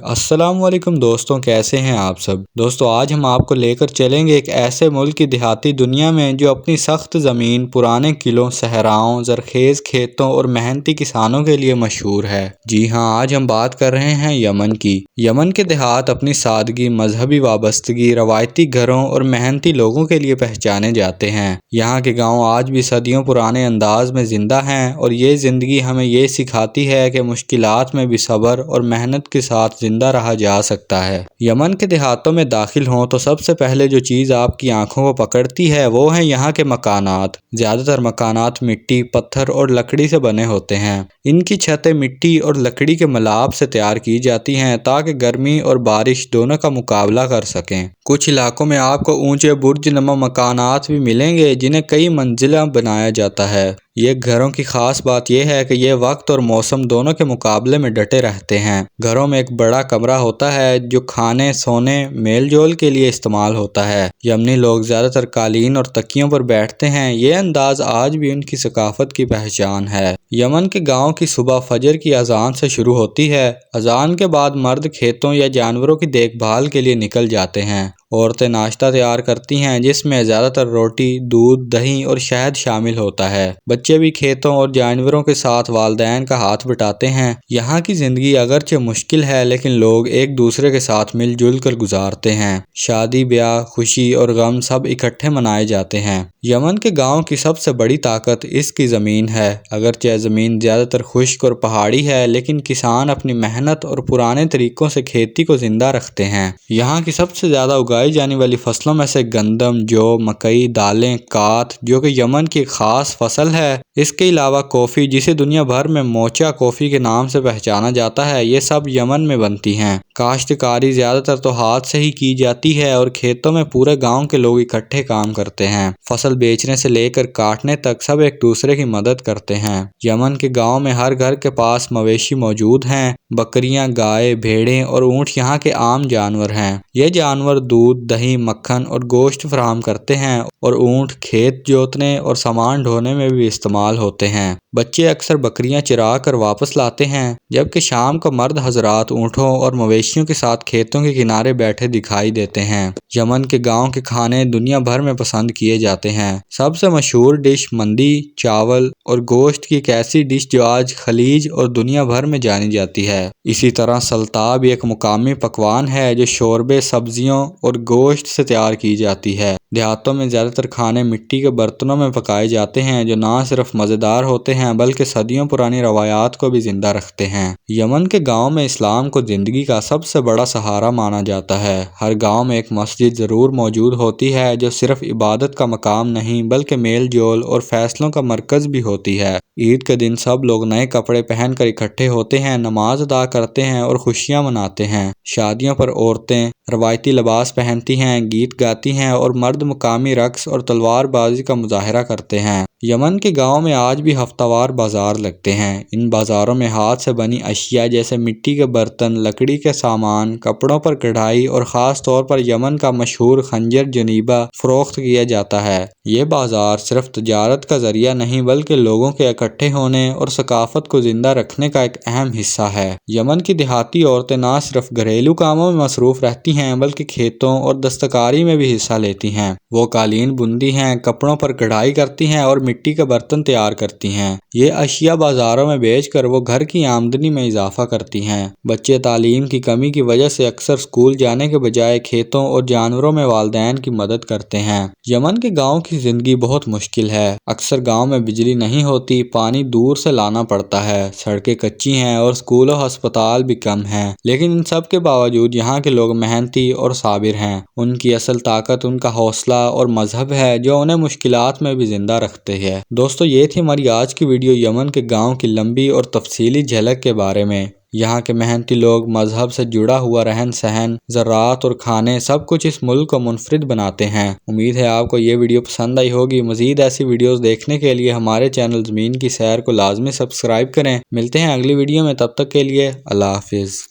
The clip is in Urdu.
السلام علیکم دوستوں، کیسے ہیں آپ سب؟ دوستوں، آج ہم آپ کو لے کر چلیں گے ایک ایسے ملک کی دیہاتی دنیا میں جو اپنی سخت زمین، پرانے قلعوں، صحراؤں، زرخیز کھیتوں اور محنتی کسانوں کے لیے مشہور ہے۔ جی ہاں، آج ہم بات کر رہے ہیں یمن کی۔ یمن کے دیہات اپنی سادگی، مذہبی وابستگی، روایتی گھروں اور محنتی لوگوں کے لیے پہچانے جاتے ہیں۔ یہاں کے گاؤں آج بھی صدیوں پرانے انداز میں زندہ ہیں اور یہ زندگی ہمیں یہ سکھاتی ہے کہ مشکلات میں بھی صبر اور محنت کے ساتھ زندہ رہا جا سکتا ہے۔ یمن کے دیہاتوں میں داخل ہوں تو سب سے پہلے جو چیز آپ کی آنکھوں کو پکڑتی ہے وہ ہیں یہاں کے مکانات۔ زیادہ تر مکانات مٹی، پتھر اور لکڑی سے بنے ہوتے ہیں۔ ان کی چھتیں مٹی اور لکڑی کے ملاب سے تیار کی جاتی ہیں تاکہ گرمی اور بارش دونوں کا مقابلہ کر سکیں۔ کچھ علاقوں میں آپ کو اونچے برج نما مکانات بھی ملیں گے جنہیں کئی منزلہ بنایا جاتا ہے۔ یہ گھروں کی خاص بات یہ ہے کہ یہ وقت اور موسم دونوں کے مقابلے میں ڈٹے رہتے ہیں۔ گھروں میں ایک بڑا کمرہ ہوتا ہے جو کھانے، سونے، میل جول کے لیے استعمال ہوتا ہے۔ یمنی لوگ زیادہ تر قالین اور تکیوں پر بیٹھتے ہیں۔ یہ انداز آج بھی ان کی ثقافت کی پہچان ہے۔ یمن کے گاؤں کی صبح فجر کی اذان سے شروع ہوتی ہے۔ اذان کے بعد مرد کھیتوں یا جانوروں کی دیکھ بھال کے لیے نکل جاتے ہیں۔ عورتیں ناشتہ تیار کرتی ہیں جس میں زیادہ تر روٹی، دودھ، دہی اور شہد شامل ہوتا ہے۔ بچے بھی کھیتوں اور جانوروں کے ساتھ والدین کا ہاتھ بٹاتے ہیں۔ یہاں کی زندگی اگرچہ مشکل ہے لیکن لوگ ایک دوسرے کے ساتھ مل جل کر گزارتے ہیں۔ شادی، بیاہ، خوشی اور غم سب اکٹھے منائے جاتے ہیں۔ یمن کے گاؤں کی سب سے بڑی طاقت اس کی زمین ہے۔ اگرچہ زمین زیادہ تر خشک اور پہاڑی ہے لیکن کسان اپنی محنت اور پرانے طریقوں سے کھیتی کو زندہ رکھتے ہیں۔ یہاں کی سب سے زیادہ اگائی جانے والی فصلوں میں سے گندم، جو، مکئی، دالیں، کات جو کہ یمن کی خاص فصل ہے، اس کے علاوہ کافی جسے دنیا بھر میں موچا کافی کے نام سے پہچانا جاتا ہے، یہ سب یمن میں بنتی ہیں۔ کاشتکاری زیادہ تر تو ہاتھ سے ہی کی جاتی ہے اور کھیتوں میں پورے گاؤں کے لوگ اکٹھے کام کرتے ہیں۔ فصل بیچنے سے لے کر کاٹنے تک سب ایک دوسرے کی مدد کرتے ہیں۔ یمن کے گاؤں میں ہر گھر کے پاس مویشی موجود ہیں۔ بکریاں، گائے، بھیڑیں اور اونٹ یہاں کے عام جانور ہیں۔ یہ جانور دودھ، دہی، مکھن اور گوشت فراہم کرتے ہیں اور اونٹ کھیت جوتنے اور سامان ڈھونے میں بھی استعمال ہوتے ہیں۔ بچے اکثر بکریاں چرا کر واپس لاتے ہیں جبکہ شام کو مرد حضرات اونٹوں اور مویشیوں کے ساتھ کھیتوں کے کنارے بیٹھے دکھائی دیتے ہیں۔ یمن کے گاؤں کے کھانے دنیا بھر میں پسند کیے جاتے ہیں۔ سب سے مشہور ڈش مندی، چاول اور گوشت کی ایک ایسی ڈش جو آج خلیج اور دنیا بھر میں جانی جاتی ہے۔ اسی طرح سلطاب ایک مقامی پکوان ہے جو شوربے، سبزیوں اور گوشت سے تیار کی جاتی ہے۔ دیہاتوں میں زیادہ تر کھانے مٹی کے برتنوں میں پکائے جاتے ہیں جو نہ صرف مزیدار ہوتے ہیں بلکہ صدیوں پرانی روایات کو بھی زندہ رکھتے ہیں۔ یمن کے گاؤں میں اسلام کو زندگی کا سب سے بڑا سہارا مانا جاتا ہے۔ ہر گاؤں میں ایک مسجد ضرور موجود ہوتی ہے جو صرف عبادت کا مقام نہیں بلکہ میل جول اور فیصلوں کا مرکز بھی ہوتی ہے۔ عید کے دن سب لوگ نئے کپڑے پہن کر اکٹھے ہوتے ہیں، نماز ادا کرتے ہیں اور خوشیاں مناتے ہیں۔ شادیوں پر عورتیں روایتی لباس پہنتی ہیں، گیت گاتی ہیں اور مرد مقامی رقص اور تلوار بازی کا مظاہرہ کرتے ہیں۔ یمن کے گاؤں میں آج بھی ہفتہ وار بازار لگتے ہیں۔ ان بازاروں میں ہاتھ سے بنی اشیاء جیسے مٹی کے برتن، لکڑی کے سامان، کپڑوں پر کڑھائی اور خاص طور پر یمن کا مشہور خنجر جنیبہ فروخت کیا جاتا ہے۔ یہ بازار صرف تجارت کا ذریعہ نہیں بلکہ لوگوں کے اکٹھے ہونے اور ثقافت کو زندہ رکھنے کا ایک اہم حصہ ہے۔ یمن کی دیہاتی عورتیں نہ صرف گھریلو کاموں میں مصروف رہتی ہیں بلکہ کھیتوں اور دستکاری میں بھی حصہ لیتی ہیں۔ وہ قالین بنتی ہیں، کپڑوں پر کڑھائی کرتی ہیں اور مٹی کے برتن تیار کرتی ہیں۔ یہ اشیاء بازاروں میں بیچ کر وہ گھر کی آمدنی میں اضافہ کرتی ہیں۔ بچے تعلیم کی کمی کی وجہ سے اکثر اسکول جانے کے بجائے کھیتوں اور جانوروں میں والدین کی مدد کرتے ہیں۔ یمن کے گاؤں کی زندگی بہت مشکل ہے۔ اکثر گاؤں میں بجلی نہیں ہوتی، پانی دور سے لانا پڑتا ہے، سڑکیں کچی ہیں اور اسکول و ہسپتال بھی کم ہیں، لیکن ان سب کے باوجود یہاں کے لوگ محنتی اور صابر ہیں۔ ان کی اصل طاقت ان کا حوصلہ اور مذہب ہے جو انہیں مشکلات میں بھی زندہ رکھتے ہیں۔ دوستو، یہ تھی ہماری آج کی ویڈیو یمن کے گاؤں کی لمبی اور تفصیلی جھلک کے بارے میں۔ یہاں کے محنتی لوگ، مذہب سے جڑا ہوا رہن سہن، زراعت اور کھانے، سب کچھ اس ملک کو منفرد بناتے ہیں۔ امید ہے آپ کو یہ ویڈیو پسند آئی ہوگی۔ مزید ایسی ویڈیوز دیکھنے کے لیے ہمارے چینل زمین کی سیر کو لازمی سبسکرائب کریں۔ ملتے ہیں اگلی ویڈیو میں، تب تک کے لیے اللہ حافظ۔